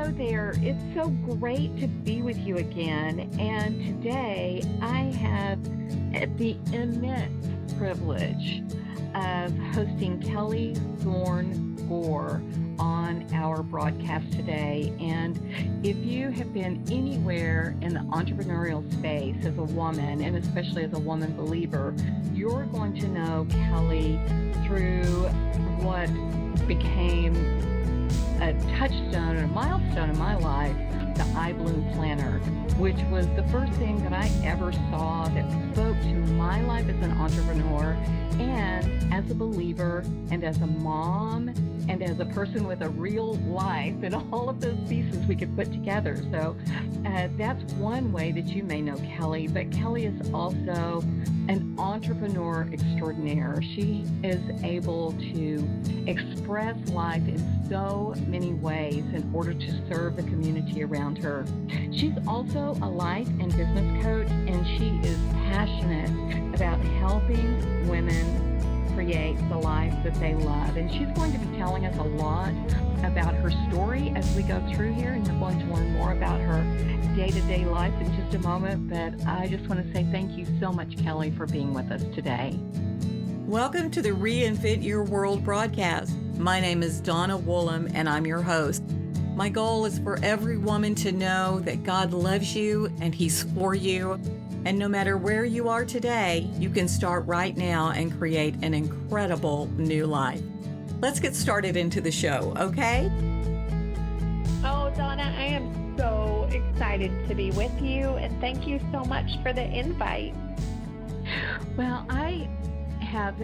Hello there. It's so great to be with you again. And today I have the immense privilege of hosting Kelly Thorne Gore on our broadcast today. And if you have been anywhere in the entrepreneurial space as a woman, and especially as a woman believer, you're going to know Kelly through what became a touchstone and a milestone in my life, the I Bloom Planner, which was the first thing that I ever saw that spoke to my life as an entrepreneur and as a believer and as a mom and as a person with a real life, and all of those pieces we could put together. So that's one way that you may know Kelly, but Kelly is also an entrepreneur extraordinaire. She is able to express life in so many ways in order to serve the community around her. She's also a life and business coach, and she is passionate about helping women create the life that they love. And she's going to be telling us a lot about her story as we go through here, and you're going to learn more about her day-to-day life in just a moment. But I just want to say thank you so much, Kelly, for being with us today. Welcome to the Reinvent Your World broadcast. My name is Donna Woolham, and I'm your host. My goal is for every woman to know that God loves you and He's for you. And no matter where you are today, you can start right now and create an incredible new life. Let's get started into the show, okay? Oh, Donna, I am so excited to be with you, and thank you so much for the invite. Well, I have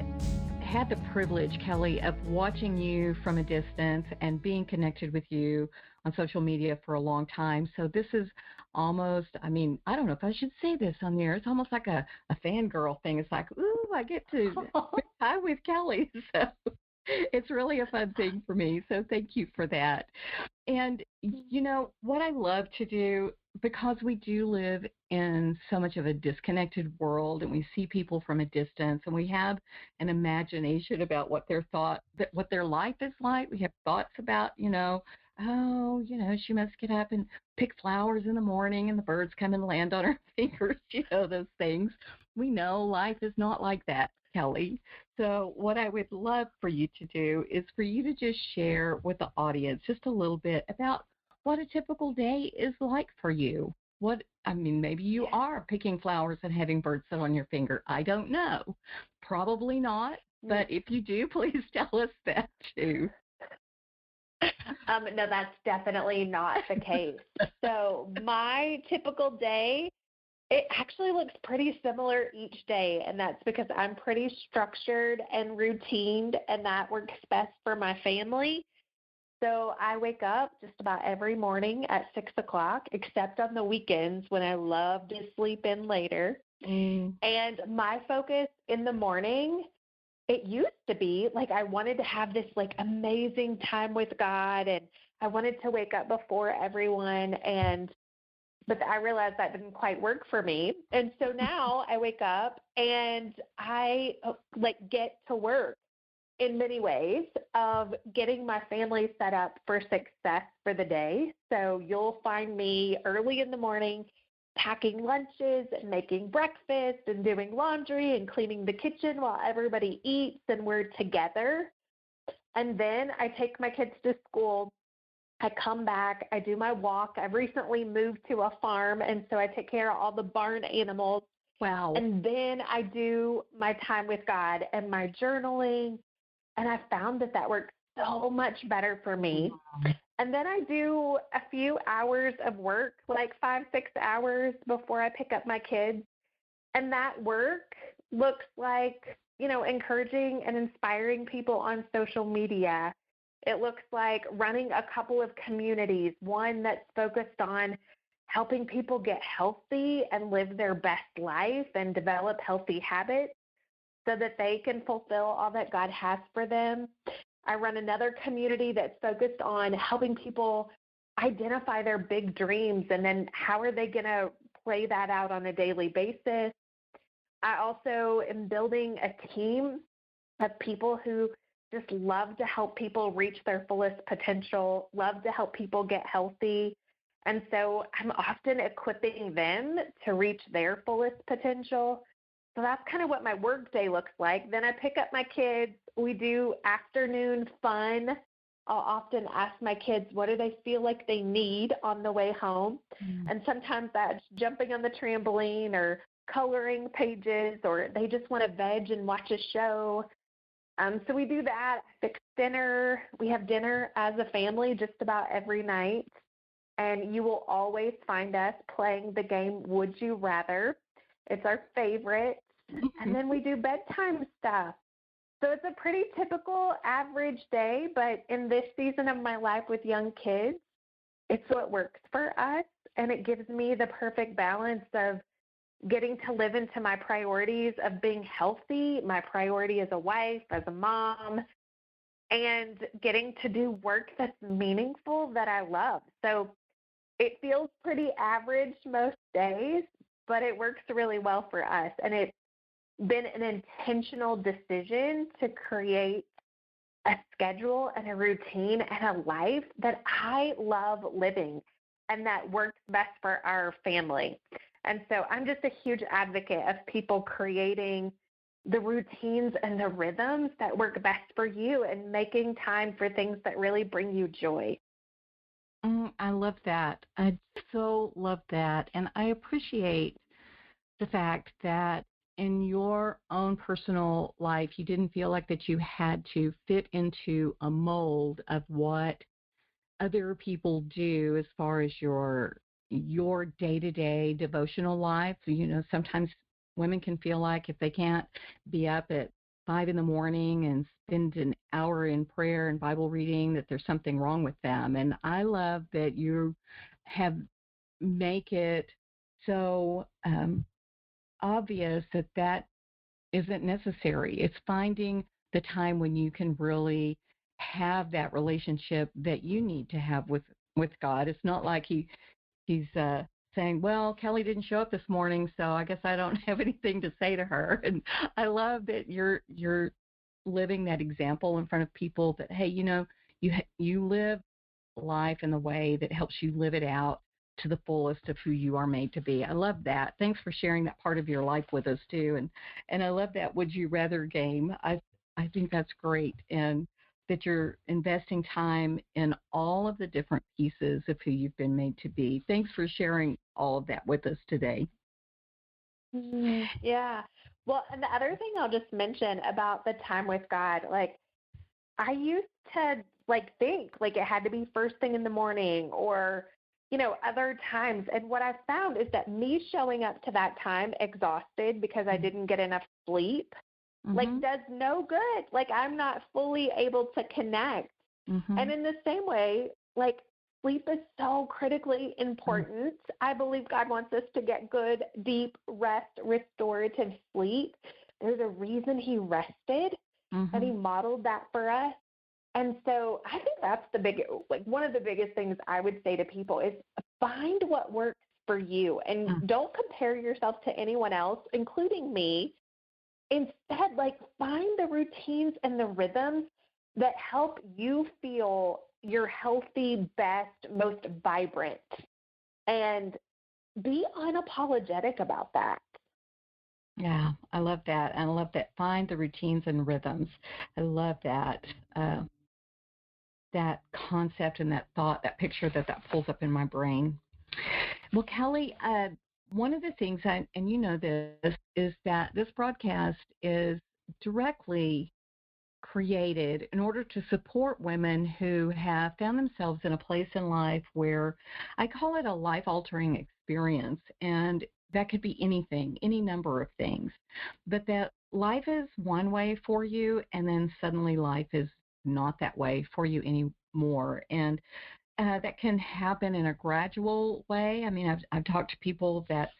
had the privilege, Kelly, of watching you from a distance and being connected with you on social media for a long time. So this is almost, I don't know if I should say this on the air. It's almost like a fangirl thing. It's like, ooh, I get to hi with Kelly. So it's really a fun thing for me. So thank you for that. And, you know, what I love to do, because we do live in so much of a disconnected world, and we see people from a distance, and we have an imagination about what what their life is like. We have thoughts about, she must get up and pick flowers in the morning and the birds come and land on her fingers, those things. We know life is not like that, Kelly. So what I would love for you to do is for you to just share with the audience just a little bit about what a typical day is like for you. Maybe you are picking flowers and having birds sit on your finger. I don't know. Probably not. But if you do, please tell us that too. No, that's definitely not the case. So my typical day, it actually looks pretty similar each day, and that's because I'm pretty structured and routined, and that works best for my family. So I wake up just about every morning at 6 o'clock, except on the weekends when I love to sleep in later. And my focus in the morning, it used to be like I wanted to have this like amazing time with God, and I wanted to wake up before everyone, but I realized that didn't quite work for me. And so now I wake up and I get to work in many ways of getting my family set up for success for the day. So you'll find me early in the morning packing lunches and making breakfast and doing laundry and cleaning the kitchen while everybody eats and we're together. And then I take my kids to school. I come back, I do my walk. I've recently moved to a farm, and so I take care of all the barn animals. Wow. And then I do my time with God and my journaling, and I found that works so much better for me. And then I do a few hours of work, like 5-6 hours before I pick up my kids. And that work looks like, encouraging and inspiring people on social media. It looks like running a couple of communities, one that's focused on helping people get healthy and live their best life and develop healthy habits so that they can fulfill all that God has for them. I run another community that's focused on helping people identify their big dreams and then how are they going to play that out on a daily basis. I also am building a team of people who just love to help people reach their fullest potential, love to help people get healthy. And so I'm often equipping them to reach their fullest potential. So that's kind of what my work day looks like. Then I pick up my kids. We do afternoon fun. I'll often ask my kids, what do they feel like they need on the way home? And sometimes that's jumping on the trampoline or coloring pages, or they just want to veg and watch a show. So we do that. I fix dinner. We have dinner as a family just about every night. And you will always find us playing the game Would You Rather. It's our favorite. And then we do bedtime stuff. So it's a pretty typical average day, but in this season of my life with young kids, it's what works for us. And it gives me the perfect balance of getting to live into my priorities of being healthy, my priority as a wife, as a mom, and getting to do work that's meaningful that I love. So it feels pretty average most days, but it works really well for us. And it's been an intentional decision to create a schedule and a routine and a life that I love living and that works best for our family. And so I'm just a huge advocate of people creating the routines and the rhythms that work best for you and making time for things that really bring you joy. I love that. I so love that. And I appreciate the fact that in your own personal life, you didn't feel like that you had to fit into a mold of what other people do as far as your day-to-day devotional life. You know, sometimes women can feel like if they can't be up at 5 in the morning and spend an hour in prayer and Bible reading, that there's something wrong with them. And I love that you have make it so obvious that that isn't necessary. It's finding the time when you can really have that relationship that you need to have with God. It's not like he's saying, well, Kelly didn't show up this morning, so I guess I don't have anything to say to her. And I love that you're living that example in front of people that, hey, you know, you live life in the way that helps you live it out to the fullest of who you are made to be. I love that. Thanks for sharing that part of your life with us too. And I love that Would You Rather game. I think that's great. And that you're investing time in all of the different pieces of who you've been made to be. Thanks for sharing all of that with us today. Yeah. Well, and the other thing I'll just mention about the time with God, like I used to think like it had to be first thing in the morning or, you know, other times. And what I found is that me showing up to that time exhausted because I didn't get enough sleep, like does no good. Like I'm not fully able to connect. And in the same way, like sleep is so critically important. I believe God wants us to get good, deep rest, restorative sleep. There's a reason he rested and he modeled that for us. And so I think that's one of the biggest things I would say to people is find what works for you and don't compare yourself to anyone else, including me. Instead, like find the routines and the rhythms that help you feel your healthy, best, most vibrant, and be unapologetic about that. Yeah, I love that. And I love that. Find the routines and rhythms. I love that. That concept and that thought, that picture that pulls up in my brain. Well, Kelly, one of the things, and you know this, is that this broadcast is directly created in order to support women who have found themselves in a place in life where I call it a life-altering experience. And that could be anything, any number of things. But that life is one way for you, and then suddenly life is not that way for you anymore. And that can happen in a gradual way. I mean, I've talked to people that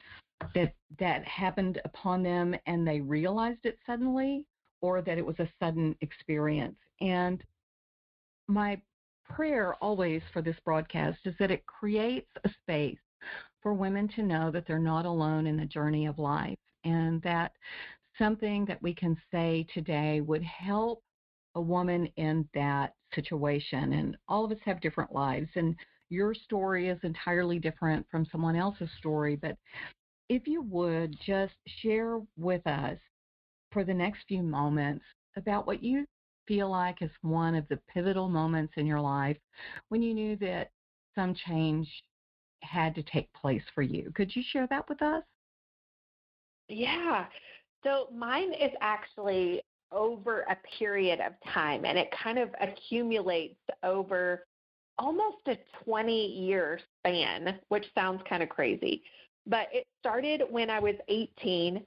happened upon them and they realized it suddenly, or that it was a sudden experience. And my prayer always for this broadcast is that it creates a space for women to know that they're not alone in the journey of life, and that something that we can say today would help a woman in that situation, and all of us have different lives, and your story is entirely different from someone else's story. But if you would just share with us for the next few moments about what you feel like is one of the pivotal moments in your life when you knew that some change had to take place for you. Could you share that with us? Yeah. So mine is actually over a period of time, and it kind of accumulates over almost a 20-year span, which sounds kind of crazy. But it started when I was 18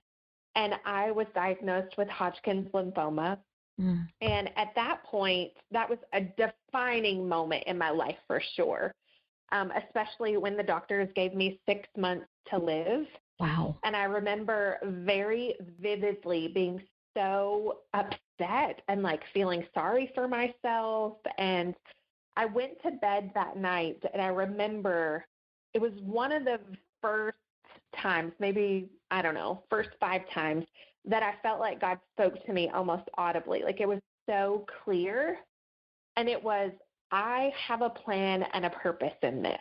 and I was diagnosed with Hodgkin's lymphoma. Mm. And at that point, that was a defining moment in my life for sure, especially when the doctors gave me 6 months to live. Wow. And I remember very vividly being so upset and like feeling sorry for myself. And I went to bed that night, and I remember it was one of the first times, maybe, I don't know, first 5 times that I felt like God spoke to me almost audibly. Like it was so clear. And it was, I have a plan and a purpose in this.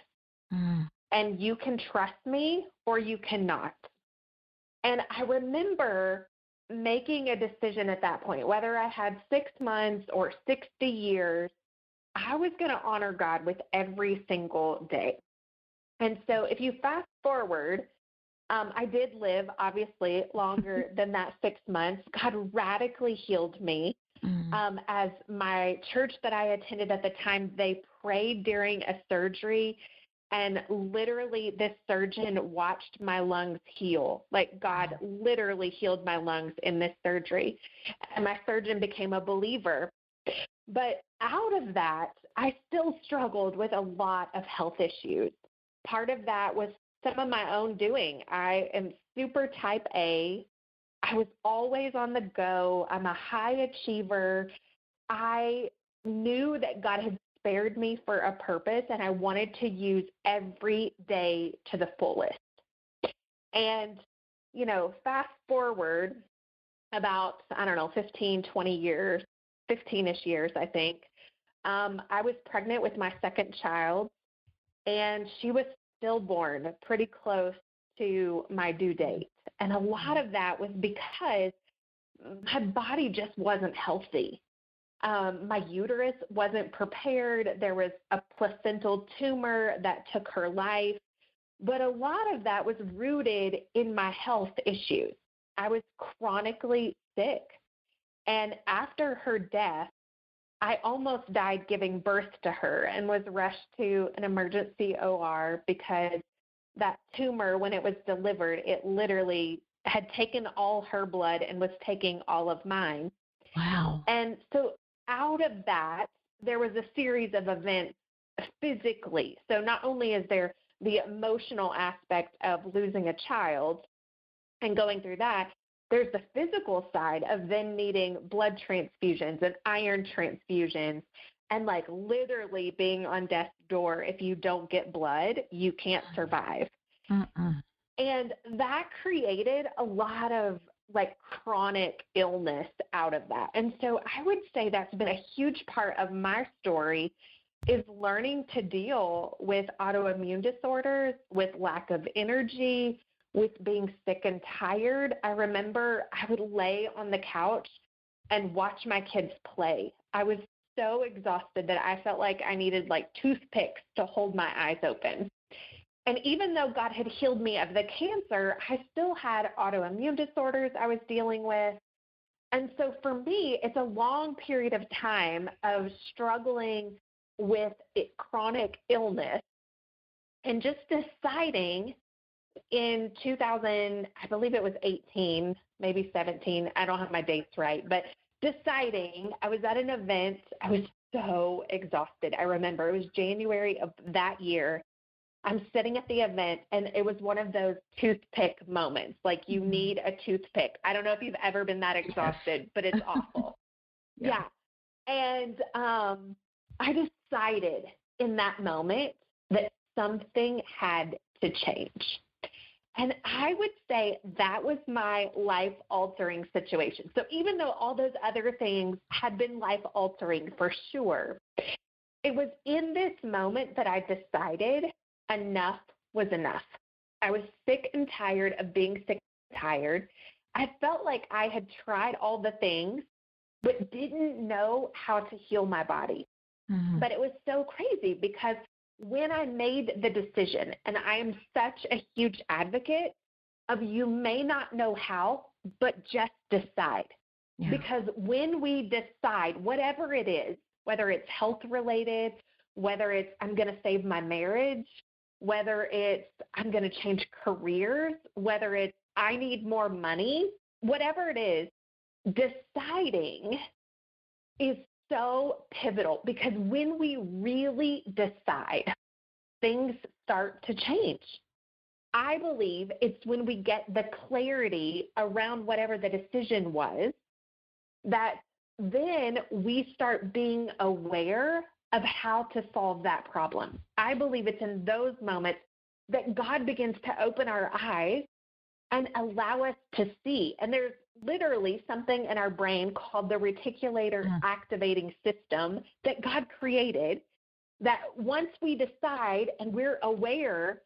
Mm. And you can trust me or you cannot. And I remember making a decision at that point, whether I had 6 months or 60 years, I was going to honor God with every single day. And so if you fast forward, I did live, obviously, longer than that 6 months. God radically healed me. As my church that I attended at the time, they prayed during a surgery, and literally this surgeon watched my lungs heal. Like God literally healed my lungs in this surgery, and my surgeon became a believer. But out of that, I still struggled with a lot of health issues. Part of that was some of my own doing. I am super type A. I was always on the go. I'm a high achiever. I knew that God had spared me for a purpose, and I wanted to use every day to the fullest. And, fast forward about, I don't know, 15, 20 years, 15-ish years, I think. I was pregnant with my second child, and she was stillborn pretty close to my due date. And a lot of that was because my body just wasn't healthy. My uterus wasn't prepared. There was a placental tumor that took her life. But a lot of that was rooted in my health issues. I was chronically sick. And after her death, I almost died giving birth to her and was rushed to an emergency OR because that tumor, when it was delivered, it literally had taken all her blood and was taking all of mine. Wow. And so out of that, there was a series of events physically. So not only is there the emotional aspect of losing a child and going through that, there's the physical side of then needing blood transfusions and iron transfusions and like literally being on death's door. If you don't get blood, you can't survive. And that created a lot of like chronic illness out of that. And so I would say that's been a huge part of my story is learning to deal with autoimmune disorders, with lack of energy, with being sick and tired. I remember I would lay on the couch and watch my kids play. I was so exhausted that I felt like I needed like toothpicks to hold my eyes open. And even though God had healed me of the cancer, I still had autoimmune disorders I was dealing with. And so for me, it's a long period of time of struggling with chronic illness and just deciding in 2000, I believe it was 18, maybe 17. I don't have my dates right, but deciding I was at an event. I was so exhausted. I remember it was January of that year. I'm sitting at the event, and it was one of those toothpick moments. Like you need a toothpick. I don't know if you've ever been that exhausted, but it's awful. Yeah. And I decided in that moment that something had to change. And I would say that was my life-altering situation. So even though all those other things had been life-altering for sure, it was in this moment that I decided enough was enough. I was sick and tired of being sick and tired. I felt like I had tried all the things, but didn't know how to heal my body. Mm-hmm. But it was so crazy because when I made the decision, and I am such a huge advocate of you may not know how, but just decide. Yeah. Because when we decide, whatever it is, whether it's health related, whether it's I'm going to save my marriage, whether it's I'm going to change careers, whether it's I need more money, whatever it is, deciding is so pivotal because when we really decide, things start to change. I believe it's when we get the clarity around whatever the decision was that then we start being aware of how to solve that problem. I believe it's in those moments that God begins to open our eyes and allow us to see. And there's literally something in our brain called the reticular activating system that God created that once we decide and we're aware,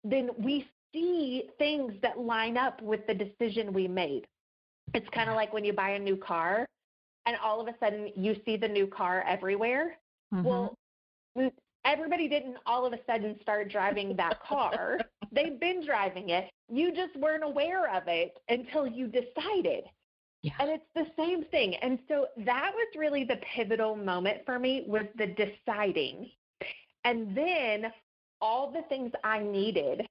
then we see things that line up with the decision we made. It's kind of like when you buy a new car and all of a sudden you see the new car everywhere. Mm-hmm. Well, everybody didn't all of a sudden start driving that car. They've been driving it. You just weren't aware of it until you decided. Yeah. And it's the same thing. And so that was really the pivotal moment for me was the deciding. And then all the things I needed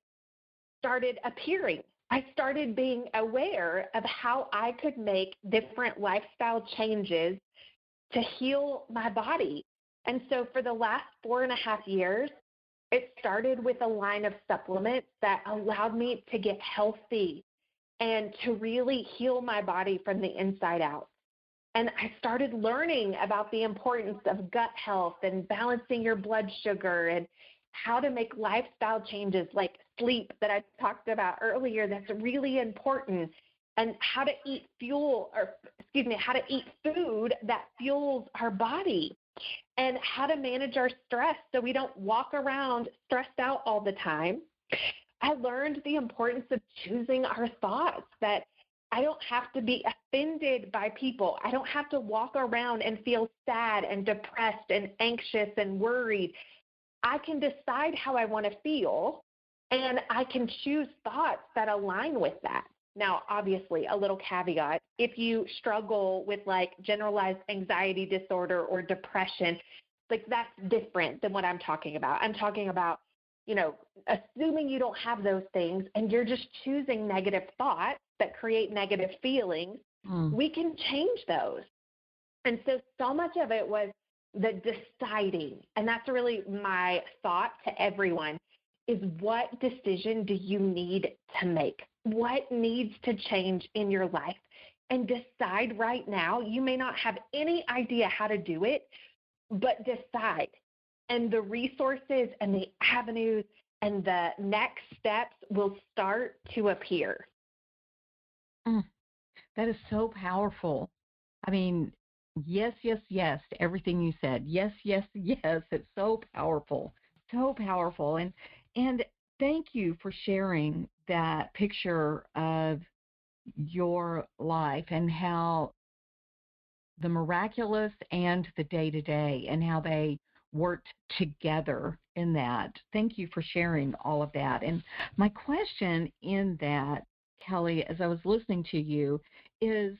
started appearing. I started being aware of how I could make different lifestyle changes to heal my body. And so for the last 4.5 years, it started with a line of supplements that allowed me to get healthy and to really heal my body from the inside out. And I started learning about the importance of gut health and balancing your blood sugar and how to make lifestyle changes like sleep that I talked about earlier that's really important, and how to eat how to eat food that fuels our body, and how to manage our stress so we don't walk around stressed out all the time. I learned the importance of choosing our thoughts, that I don't have to be offended by people. I don't have to walk around and feel sad and depressed and anxious and worried. I can decide how I want to feel, and I can choose thoughts that align with that. Now, obviously, a little caveat, if you struggle with like generalized anxiety disorder or depression, like that's different than what I'm talking about. I'm talking about, assuming you don't have those things and you're just choosing negative thoughts that create negative feelings, we can change those. And so much of it was the deciding, and that's really my thought to everyone, is what decision do you need to make? What needs to change in your life? And decide right now. You may not have any idea how to do it, but decide. And the resources and the avenues and the next steps will start to appear. That is so powerful. I mean, yes, yes, yes to everything you said. Yes, yes, yes. It's so powerful. So powerful. And thank you for sharing that picture of your life and how the miraculous and the day-to-day and how they worked together in that. Thank you for sharing all of that. And my question in that, Kelly, as I was listening to you, is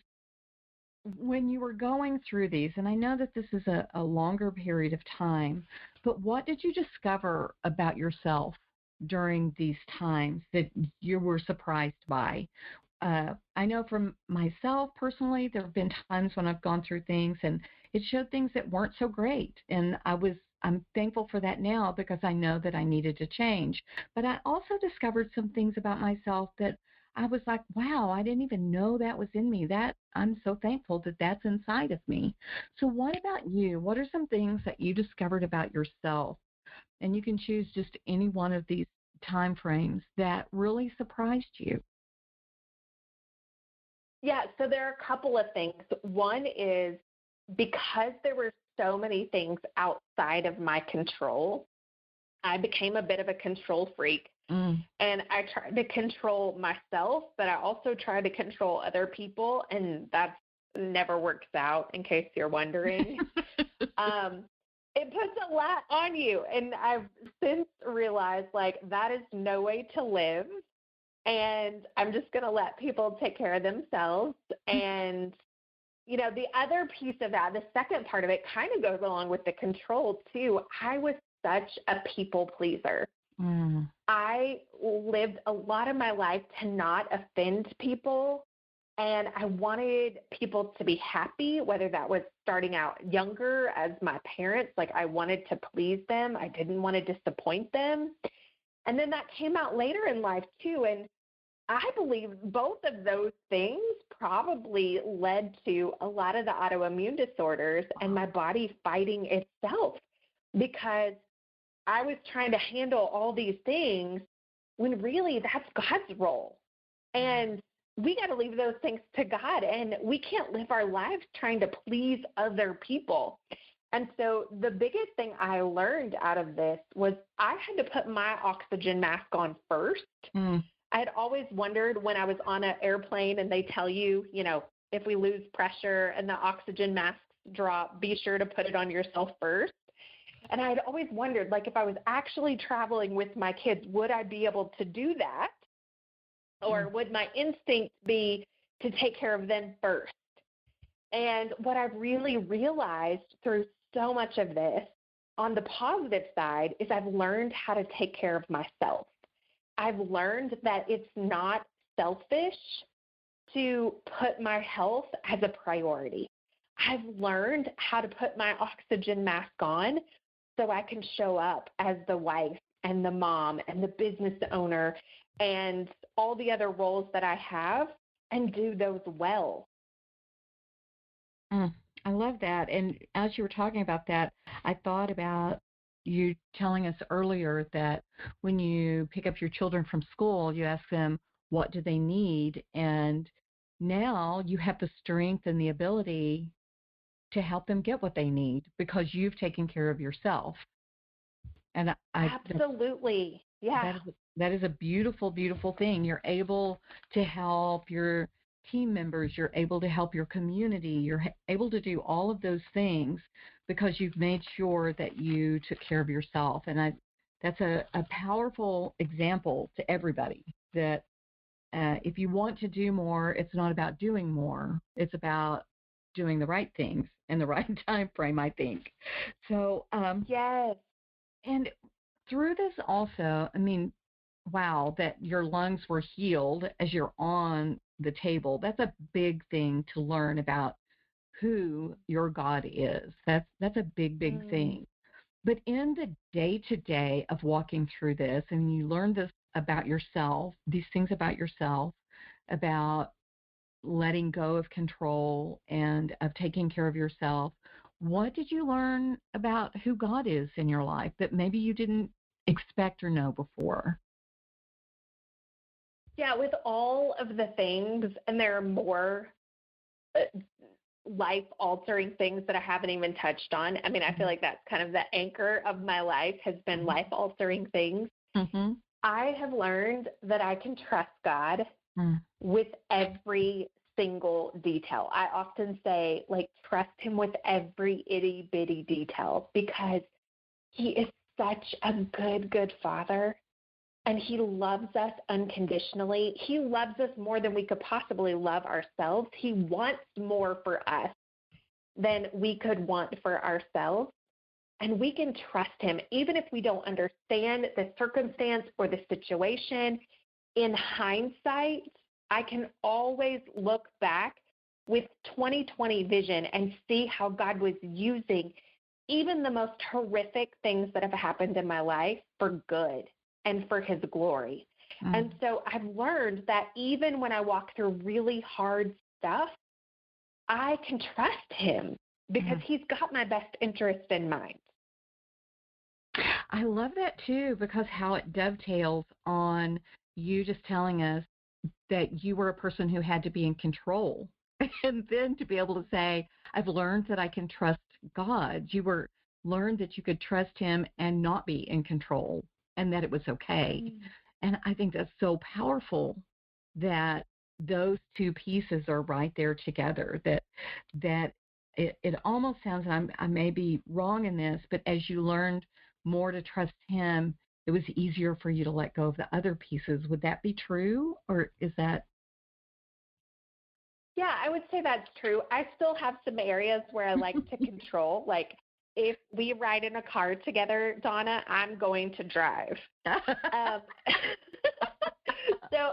when you were going through these, and I know that this is a longer period of time, but what did you discover about yourself during these times that you were surprised by? I know from myself personally, there have been times when I've gone through things and it showed things that weren't so great. And I'm thankful for that now because I know that I needed to change. But I also discovered some things about myself that I was like, wow, I didn't even know that was in me. That I'm so thankful that that's inside of me. So what about you? What are some things that you discovered about yourself? And you can choose just any one of these time frames that really surprised you? Yeah, so there are a couple of things. One is because there were so many things outside of my control, I became a bit of a control freak. Mm. And I tried to control myself, but I also tried to control other people, and that never works out, in case you're wondering. It puts a lot on you, and I've since realized, like, that is no way to live, and I'm just going to let people take care of themselves. And, you know, the other piece of that, the second part of it kind of goes along with the control, too. I was such a people pleaser. Mm. I lived a lot of my life to not offend people, and I wanted people to be happy, whether that was starting out younger as my parents. Like, I wanted to please them. I didn't want to disappoint them. And then that came out later in life, too. And I believe both of those things probably led to a lot of the autoimmune disorders and my body fighting itself, because I was trying to handle all these things when really that's God's role. And we got to leave those things to God, and we can't live our lives trying to please other people. And so the biggest thing I learned out of this was I had to put my oxygen mask on first. Mm. I had always wondered, when I was on an airplane and they tell you, you know, if we lose pressure and the oxygen masks drop, be sure to put it on yourself first. And I had always wondered, like, if I was actually traveling with my kids, would I be able to do that? Or would my instinct be to take care of them first? And what I've really realized through so much of this, on the positive side, is I've learned how to take care of myself. I've learned that it's not selfish to put my health as a priority. I've learned how to put my oxygen mask on so I can show up as the wife and the mom and the business owner and all the other roles that I have, and do those well. I love that. And as you were talking about that, I thought about you telling us earlier that when you pick up your children from school, you ask them, what do they need? And now you have the strength and the ability to help them get what they need because you've taken care of yourself. And Absolutely. Yeah. that is a beautiful, beautiful thing. You're able to help your team members. You're able to help your community. You're able to do all of those things because you've made sure that you took care of yourself. And that's a powerful example to everybody that if you want to do more, it's not about doing more. It's about doing the right things in the right time frame, I think. So, Yes. and through this also, I mean, wow, that your lungs were healed as you're on the table. That's a big thing to learn about who your God is. That's a big, big thing. But in the day-to-day of walking through this, and you learn this about yourself, these things about yourself, about letting go of control and of taking care of yourself, what did you learn about who God is in your life that maybe you didn't expect or know before? Yeah, with all of the things, and there are more life-altering things that I haven't even touched on. I mean, I feel like that's kind of the anchor of my life, has been life-altering things. Mm-hmm. I have learned that I can trust God with every single detail. I often say, like, trust him with every itty bitty detail, because he is such a good, good father, and he loves us unconditionally. He loves us more than we could possibly love ourselves. He wants more for us than we could want for ourselves. And we can trust him, even if we don't understand the circumstance or the situation. In hindsight, I can always look back with 20/20 vision and see how God was using even the most horrific things that have happened in my life for good and for his glory. And so I've learned that even when I walk through really hard stuff, I can trust him because he's got my best interest in mind. I love that too, because how it dovetails on you just telling us that you were a person who had to be in control. And then to be able to say, I've learned that I can trust God. You were learned that you could trust him and not be in control and that it was okay. And I think that's so powerful that those two pieces are right there together. That it almost sounds, and I may be wrong in this, but as you learned more to trust him, it was easier for you to let go of the other pieces. Would that be true, or is that? Yeah, I would say that's true. I still have some areas where I like to control. Like if we ride in a car together, Donna, I'm going to drive. So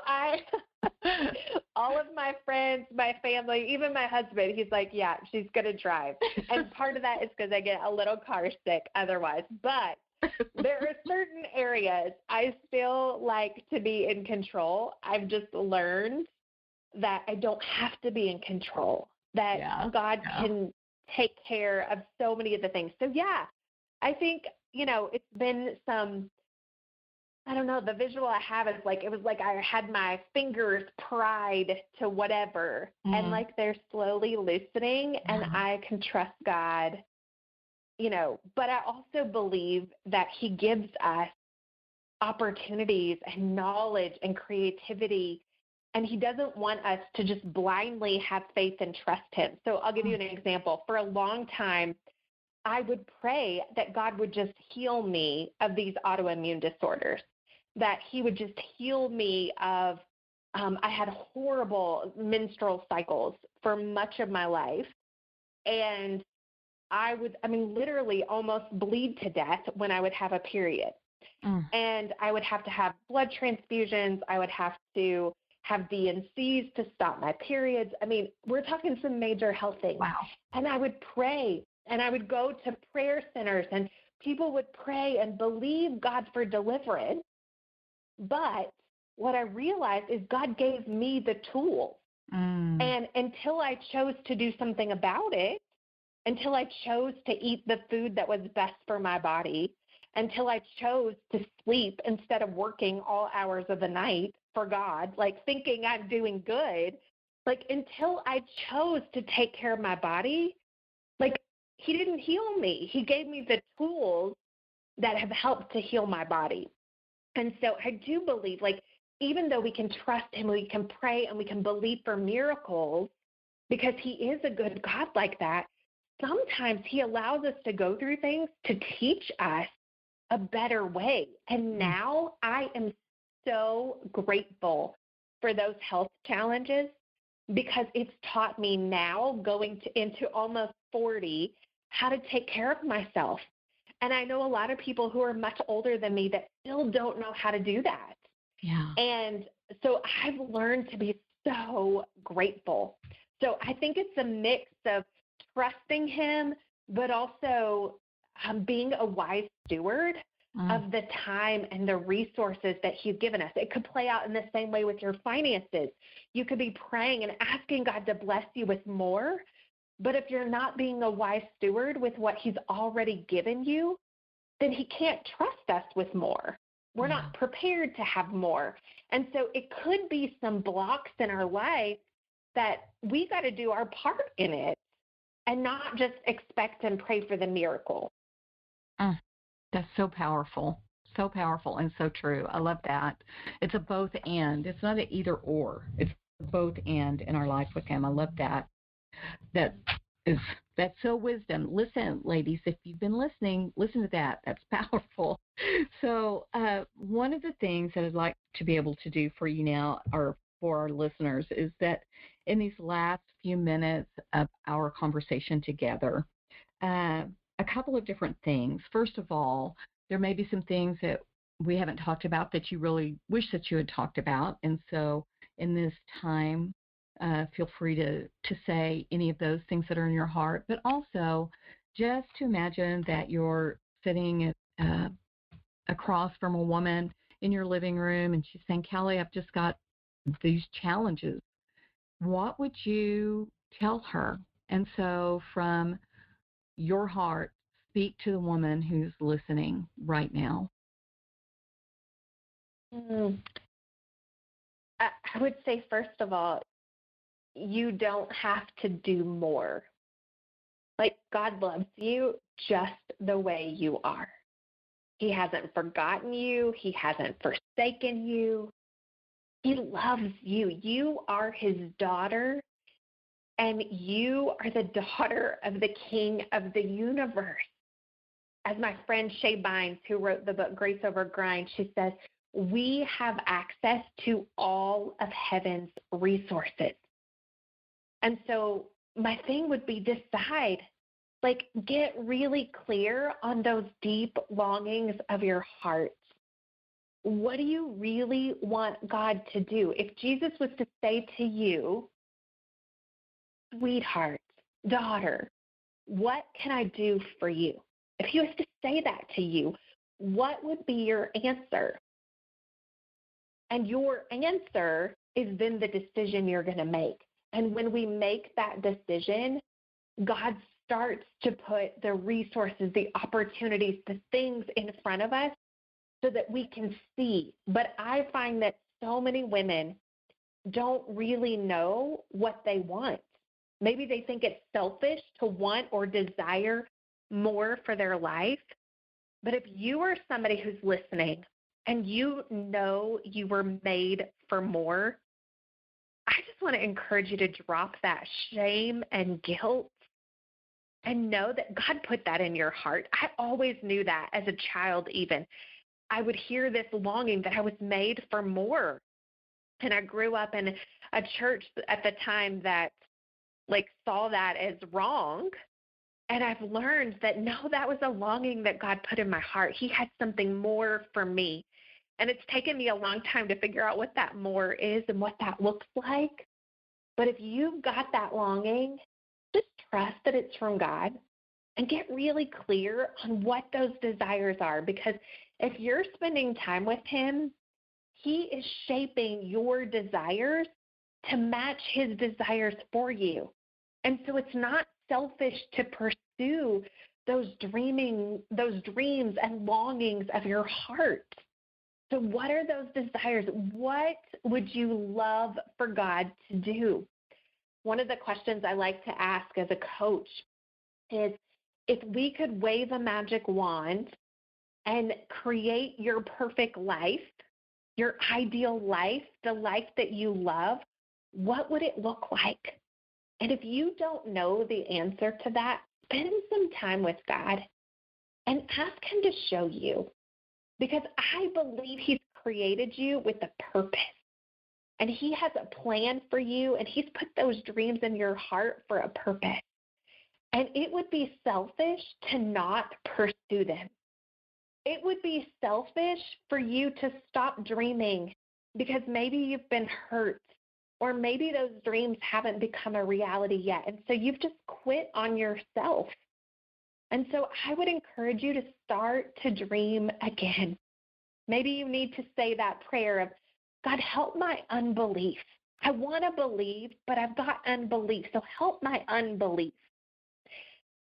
all of my friends, my family, even my husband, he's like, yeah, she's going to drive. And part of that is because I get a little car sick otherwise. But there are certain areas I still like to be in control. I've just learned that I don't have to be in control, that God can take care of so many of the things. So, yeah, I think, it's been I don't know, the visual I have is like, it was like I had my fingers pried to whatever, and like they're slowly loosening, and I can trust God, but I also believe that he gives us opportunities and knowledge and creativity, and he doesn't want us to just blindly have faith and trust him. So I'll give you an example. For a long time, I would pray that God would just heal me of these autoimmune disorders, that he would just heal me of, I had horrible menstrual cycles for much of my life. And I would, literally almost bleed to death when I would have a period. And I would have to have blood transfusions. I would have to have D&Cs to stop my periods. We're talking some major health things. Wow. And I would pray, and I would go to prayer centers, and people would pray and believe God for deliverance. But what I realized is God gave me the tools. And until I chose to do something about it, until I chose to eat the food that was best for my body, until I chose to sleep instead of working all hours of the night for God, like thinking I'm doing good, like until I chose to take care of my body, like he didn't heal me. He gave me the tools that have helped to heal my body. And so I do believe, like, even though we can trust him, we can pray and we can believe for miracles because he is a good God like that, sometimes he allows us to go through things to teach us a better way. And now I am so grateful for those health challenges because it's taught me now into almost 40 how to take care of myself. And I know a lot of people who are much older than me that still don't know how to do that. Yeah. And so I've learned to be so grateful. So I think it's a mix of trusting him, but also being a wise steward of the time and the resources that he's given us. It could play out in the same way with your finances. You could be praying and asking God to bless you with more, but if you're not being a wise steward with what he's already given you, then he can't trust us with more. We're not prepared to have more. And so it could be some blocks in our life that we got to do our part in it and not just expect and pray for the miracle. That's so powerful and so true. I love that. It's a both and. It's not an either or. It's both and in our life with him. I love that. That's so wisdom. Listen, ladies, if you've been listening, listen to that. That's powerful. So one of the things that I'd like to be able to do for you now, or for our listeners, is that in these last few minutes of our conversation together, a couple of different things. First of all, there may be some things that we haven't talked about that you really wish that you had talked about. And so in this time, feel free to say any of those things that are in your heart, but also just to imagine that you're sitting across from a woman in your living room and she's saying, Kelly, I've just got these challenges. What would you tell her? And so from your heart, speak to the woman who's listening right now? I would say, first of all, you don't have to do more. Like, God loves you just the way you are. He hasn't forgotten you. He hasn't forsaken you. He loves you. You are his daughter, and you are the daughter of the King of the universe. As my friend Shay Bynes, who wrote the book Grace Over Grind, she says, we have access to all of heaven's resources. And so my thing would be decide, like, get really clear on those deep longings of your heart. What do you really want God to do? If Jesus was to say to you, sweetheart, daughter, what can I do for you? If he was to say that to you, what would be your answer? And your answer is then the decision you're going to make. And when we make that decision, God starts to put the resources, the opportunities, the things in front of us so that we can see. But I find that so many women don't really know what they want. Maybe they think it's selfish to want or desire more for their life. But if you are somebody who's listening and you know you were made for more, I just want to encourage you to drop that shame and guilt and know that God put that in your heart. I always knew that as a child even. I would hear this longing that I was made for more. And I grew up in a church at the time that saw that as wrong. And I've learned that no, that was a longing that God put in my heart. He had something more for me. And it's taken me a long time to figure out what that more is and what that looks like. But if you've got that longing, just trust that it's from God and get really clear on what those desires are. Because if you're spending time with him, he is shaping your desires to match his desires for you. And so it's not selfish to pursue those dreams and longings of your heart. So what are those desires? What would you love for God to do? One of the questions I like to ask as a coach is, if we could wave a magic wand and create your perfect life, your ideal life, the life that you love, what would it look like? And if you don't know the answer to that, spend some time with God and ask him to show you. Because I believe he's created you with a purpose. And he has a plan for you, and he's put those dreams in your heart for a purpose. And it would be selfish to not pursue them. It would be selfish for you to stop dreaming because maybe you've been hurt, or maybe those dreams haven't become a reality yet. And so you've just quit on yourself. And so I would encourage you to start to dream again. Maybe you need to say that prayer of, God, help my unbelief. I want to believe, but I've got unbelief. So help my unbelief.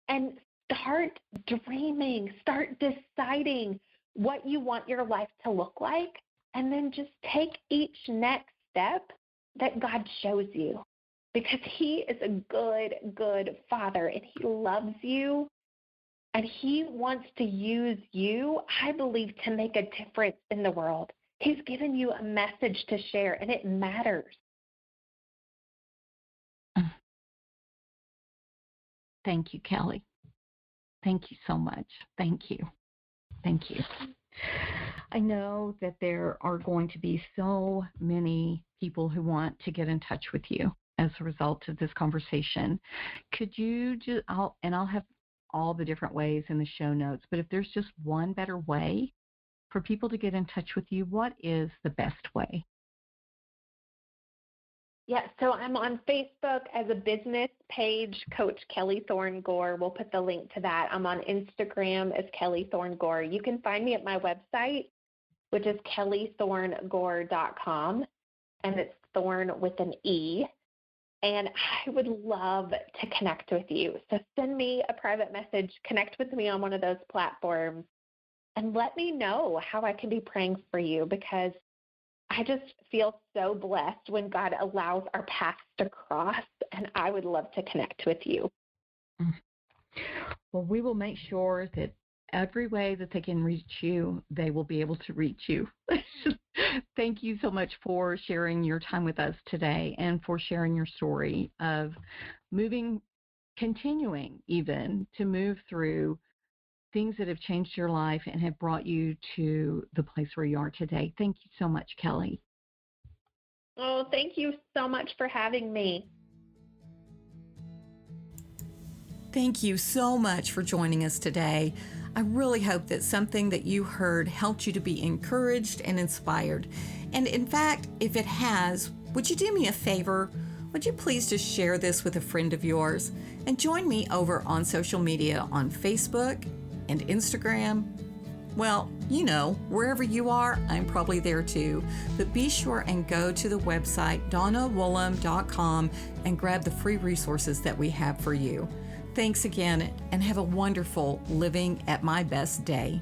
And start dreaming. Start deciding what you want your life to look like. And then just take each next step that God shows you. Because he is a good, good father, and he loves you. And he wants to use you, I believe, to make a difference in the world. He's given you a message to share, and it matters. Thank you, Kelly. Thank you so much. Thank you. Thank you. I know that there are going to be so many people who want to get in touch with you as a result of this conversation. Could you just, I'll have all the different ways in the show notes, but if there's just one better way for people to get in touch with you, what is the best way? Yeah, so I'm on Facebook as a business page, Coach Kelly Thorne Gore. We'll put the link to that. I'm on Instagram as Kelly Thorne Gore. You can find me at my website, which is kellythornegore.com, and it's Thorne with an E. And I would love to connect with you. So send me a private message, connect with me on one of those platforms, and let me know how I can be praying for you, because I just feel so blessed when God allows our paths to cross, and I would love to connect with you. Well, we will make sure that every way that they can reach you, they will be able to reach you. Thank you so much for sharing your time with us today and for sharing your story of continuing even to move through things that have changed your life and have brought you to the place where you are today. Thank you so much, Kelly. Oh, thank you so much for having me. Thank you so much for joining us today. I really hope that something that you heard helped you to be encouraged and inspired. And in fact, if it has, would you do me a favor? Would you please just share this with a friend of yours? And join me over on social media on Facebook and Instagram. Well, you know, wherever you are, I'm probably there too. But be sure and go to the website donnawoolham.com and grab the free resources that we have for you. Thanks again, and have a wonderful Living at My Best day.